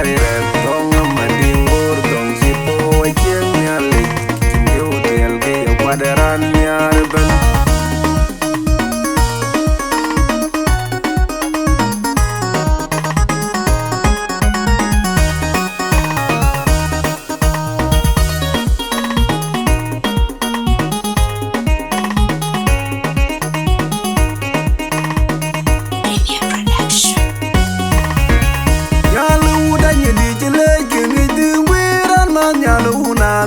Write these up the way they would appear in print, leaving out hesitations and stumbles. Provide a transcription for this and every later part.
bari rek tong mading bor tong sipo wacheng nyalik Yo tiel ke yo padaran nyar ben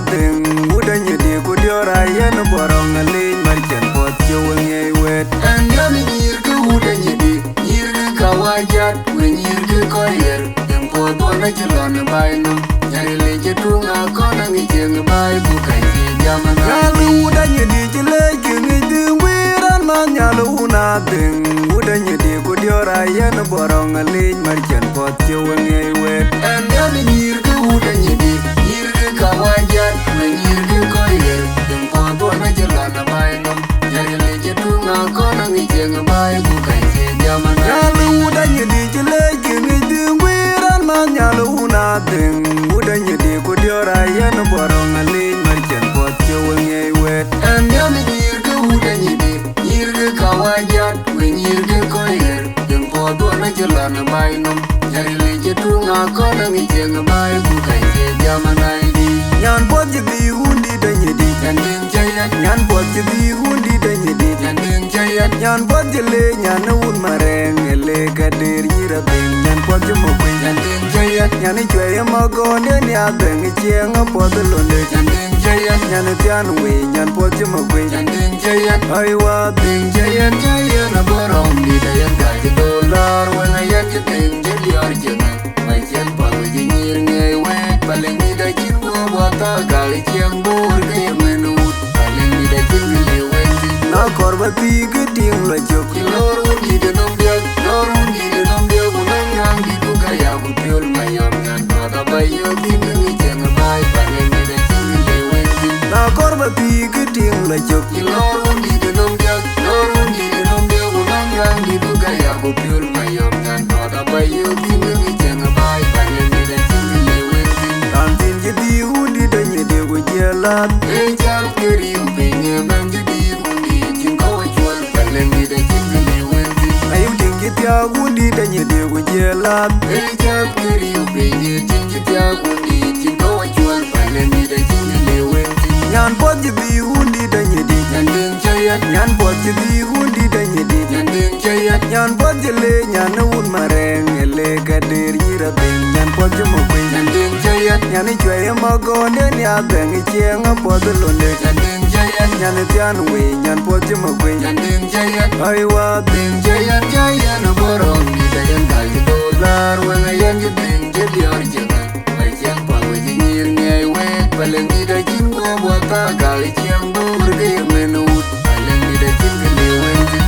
Ding udanya di kudiora yen borong ngali marchen pot chewenge wet and yami nyir ke udanya di nyir ke kawajat we nyir ke koyer yang pot bona jelon baino nyari leje tunga kona ngijeng bai bukai je jaman ngali udanya di jele ngi di wiran ma nyalu una ding udanya di kudiora yen borong ngali marchen pot chewenge wet and yami nyir ke udanya di nyir ke kawajat we nyir ke koyer yang pot bona jelon baino nyari leje tunga kona ngijeng bai bukai je jaman ngali udanya di jele ngi di wiran ma nyalu una ding udanya di kudiora yen borong ngali marchen pot chewenge wet and yami nyir ke udanya di nyir ke kawajat we nyir ke koyer yang pot bona jelon baino nyari leje tunga kona ngijeng bai bukai je jaman di nyan pot di hundi danya di Nanding jayat, nyan pot di hundi danya di nanding jayat, nyan pot le nyan un mareng le kadir nyira beng nyan pot mo kwe nanding jayat, nyan chwe ma gonde ni abeng chieng pot londe nanding jayat, nyan tian we nyan pot mo kwe nanding jayat, ai wa ding jayat jayat na borong di dayan gaji dolar wanga yan jateng jadi arjana mai chen palu jinyir ngai we paling di da jin go bota gali chiang bur ke menut paling di da jin le wendi na korba pi geding la jok lor undi de nom dia lor undi de nom dia unang yang di ku gaya ku piol mayam ngan pada bayo din ngi chen bai paling di da jin le wendi na korba pi geding la jok lor undi de nom dia lor undi de nom dia unang yang di ku gaya ku piol mayam ngan pada bayo din ngi chen bai paling di da jin le wendi tan tin di hundi danya di ku jelat e jal keri upinge man di undi jin ko chwal paling di da jin le wendi ayu ding tia hundi danya di ku jelat e jal keri upinge jin ja undi jin ko chwal paling di da jin le wendi nyan pot di hundi danya di nanding jayat nyan pot di hundi danya di nanding jayat nyan pot le nyan un mareng le kadir nyira beng nyan pot mo kwe nanding jayat nyan chwe ma gonde ni abeng chieng pot londe nanding jayat nyan tian we nyan pot mo kwe nanding jayat ai wa ding jayat jayat na borong di dayan gaji dolar wanga yan jateng jadi arjana mai chen palu jinyir ngai we paling di da jin go bota gali chiang bur ke menut paling di da jin le wendi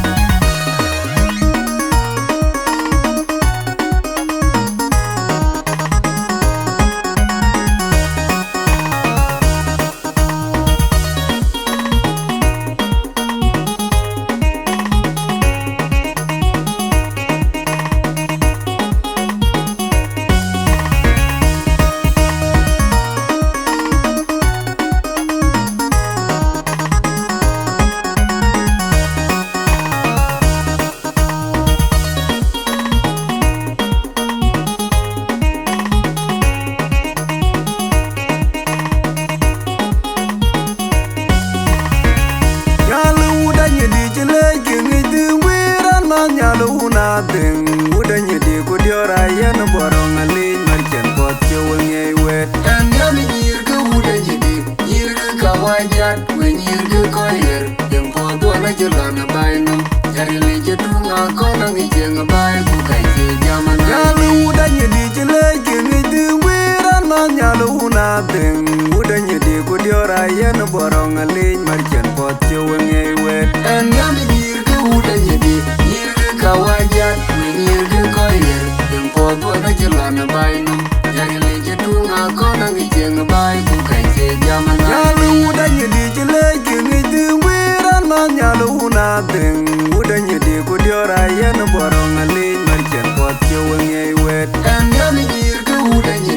ding udanya di kudiora yen borong ngali marchen pot chewenge wet and yami nyir ke udanya di nyir ke kawajat we nyir ke koyer yang pot bona jelon baino nyari leje tunga kona ngijeng bai bukai je jaman ngali udanya di jele ngi di wiran ma nyalu una ding udanya di kudiora yen borong ngali marchen pot chewenge wet and yami nyir ke udanya di nyir ke kawajat we nyir ke koyer yang pot bona jelon baino nyari leje tunga kona ngijeng bai bukai je jaman ngali udanya di jele ngi di wiran ma nyalu una ding udanya di kudiora yen borong ngali marchen pot chewenge wet and yami nyir ke udanya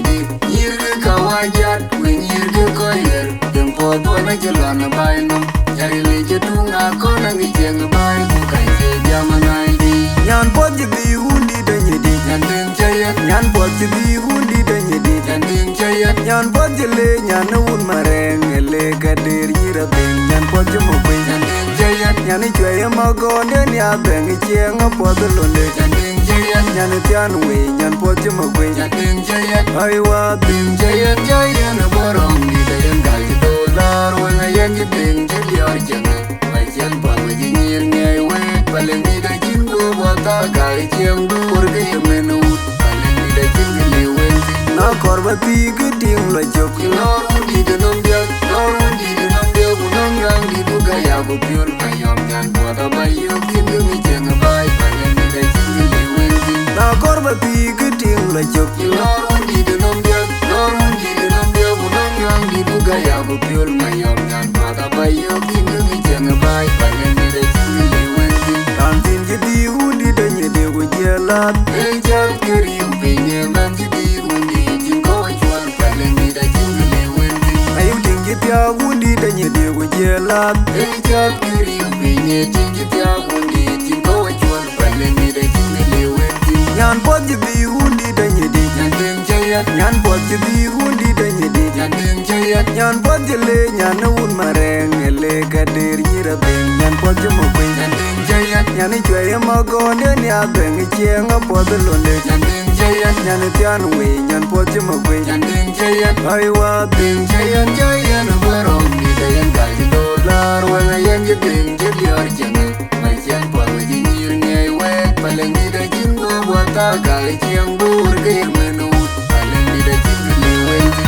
jalan bay num Jari le jadunga kona ngijeng bay Bukai se jamanai di Nyan pot jadi hundi dan nyedi Nyandeng jayat Nyan pot jadi hundi dan nyedi Nyandeng jayat Nyan pot jele nyan un mareng ele kadir nyira beng Nyan pot jemo beng Nyandeng jayat Nyan ichwe magonde ni abeng ichieng pot londe Nyandeng jayat Nyan tian we nyan pot jemo beng Nyandeng jayat Aywa beng Jayat jayan borong di dayan gaji dolar Wanga yan jibeng jilior jenge Majan palu jinyir ngay wet Paling di da jingo wata gai ciang dur Gaya menut Paling di da jingli wenti Na korba tiga ting la jok Lor undi denom dia Lor undi denom dia Gunong yang diduga ya bupiur Kayom nyan wata bayu Kindu mi jenge bay Paling di da jingli wenti Na korba tiga ting la jok Lor undi denom dia Lor undi denom dia Gunong yang diduga ya bupiur Kayom nyan wata bayu Kindu mi jenge bay Paling di da jingli wenti Kantin jadi hundi dan nyedi kujelat Ejak keriu penye man jadi undi Jingko jual paling di da jingli wenti Ayu tinggi tia hundi dan nyedi kujelat Ejak keriu penye tinggi tiap undi Jingko jual paling di da jingli wenti Nyan pot jadi hundi dan nyedi Nyandeng jayat Nyan pot jadi hundi dan nyedi Nyandeng jayat Nyan pot jele nyan un mareng ele kadir nyira beng Nyan pot jemo beng Nyandeng jayat Nyan ichwe magonde ni abeng ichieng pot londe Nyandeng jayat Nyan tian we nyan pot jemo beng Nyandeng jayat Aywa beng Jayan jayan borong di dayan gaji dolar Wanga yan jibeng jilior jenge Majan palu jinyir ngay wet Paling di da jingo wata gai ciang dur Gaya menut Paling di da jingli wenti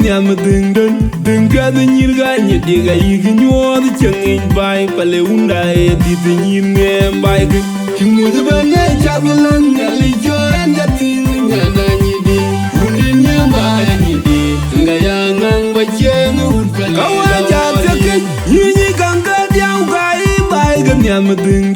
Nyam ding ding ga the nyir ga nye diga yigi nyo the changi bai pale unda e di the nyir nge bai ke chimu de bane chagulan ngali jo enda ting nya na nyi di undi nya bai nyi di nga ya ngang ba cheng ud pale kawa ja teke nyi ganga diau ga i bai ga nyam ding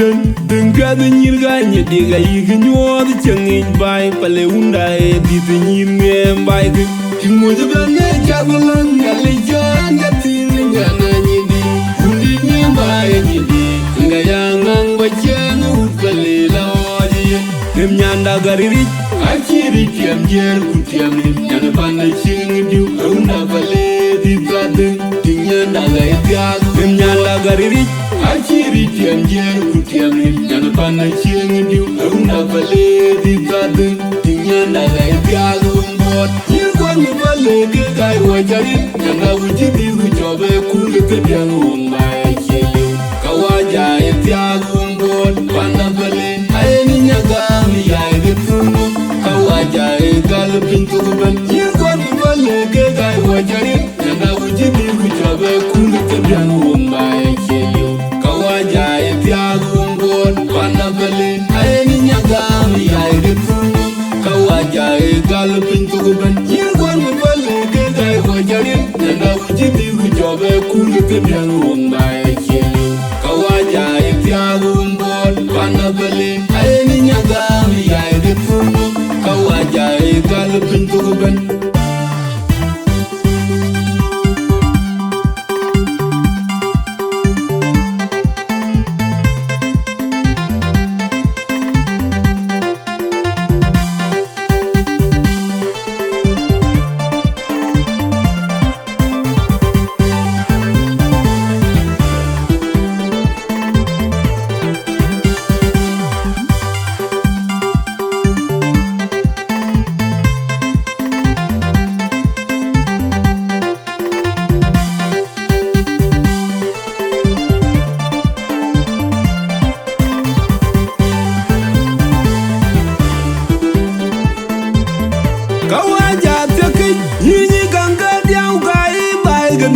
ga the nyir ga nye diga yigi nyo the changi bai pale unda e di the nyir nge bai ke chimu de bane chagulan ngali jo enda ting nya na nyi di undi nya bai nyi di nga ya ngang ba cheng ud pale la oji nem nyanda gariri achiri tiam jer ku tiam ni nyana bana ching diu unda pale di brade tinyanda ga ya nem nyanda gariri achiri tiam jer ku tiam ni nyana bana ching diu unda pale di brade tinyanda ga ya umbot yirwan pale ke kai wajari nyanga uji di ujobe ku ke tiang umba chele kawaja ya umbot bana pale ayeni nyaga mi ya getuno kawaja gal pintu ban yirwan pale ke kai wajari nyanga uji di ujobe ku ke tiang umba chele kawaja ya umbot bana pale ayeni nyaga mi ya getuno kawaja gal pintu ban yirwan pale ke kai wajari nyanga uji di ujobe ku ke tiang umba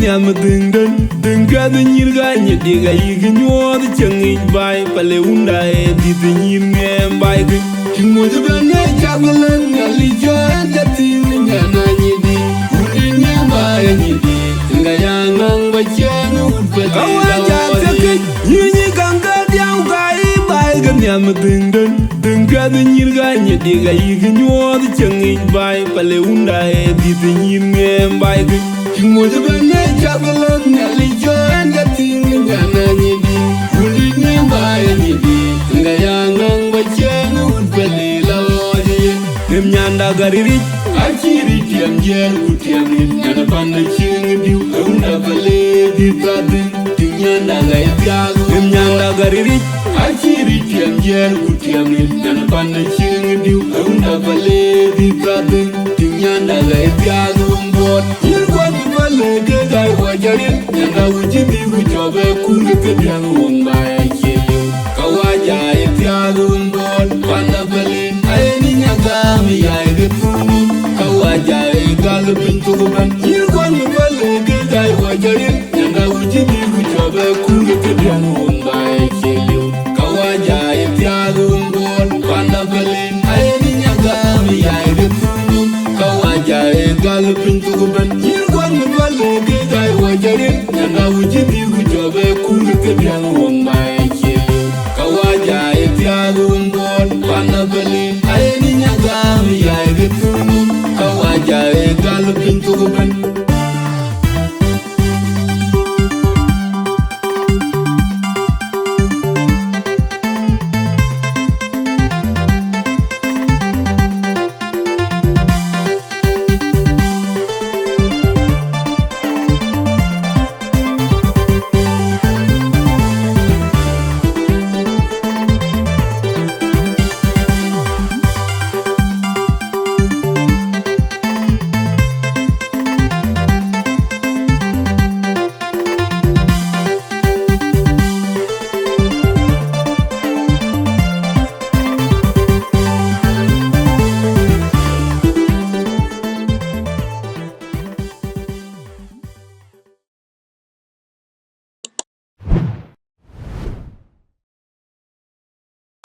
nyam ding ga the nyir ga nye di ga yigi nyod chengi bai pale unda e di the nyir ngem bai ge mo de ben ne chaglan ngali jo da tin nya na nyi di uni nya bai nyi di nga yang nang ba chen u pe di la ja ke nyi ganga diau ga i bai ge nyam ding ga the nyir ga nye di ga yigi nyod chengi bai pale unda e di the nyir ngem bai ge mo de ben ne chaglan ngali jo da tin nya na nyi di uni nya bai nyi di nga yang nang ba chen u pe di la Dem nyanda gariri achiri tiam jer utiam ni nyanda panda ching diu unda vale di pradin ti nyanda ga piago dem nyanda gariri achiri tiam jer utiam ni nyanda panda ching diu unda vale di pradin ti nyanda ga piago mbot yin kwat vale ke ga wajari nyanda uji di ujobe kuri ke diang umba chelu kawaja piago mbot panda vale mi ay de funu kawaja e gal pintu ban yir kwan mi vale ke dai wajari nyanga uji bi ku jobe ku ke dianu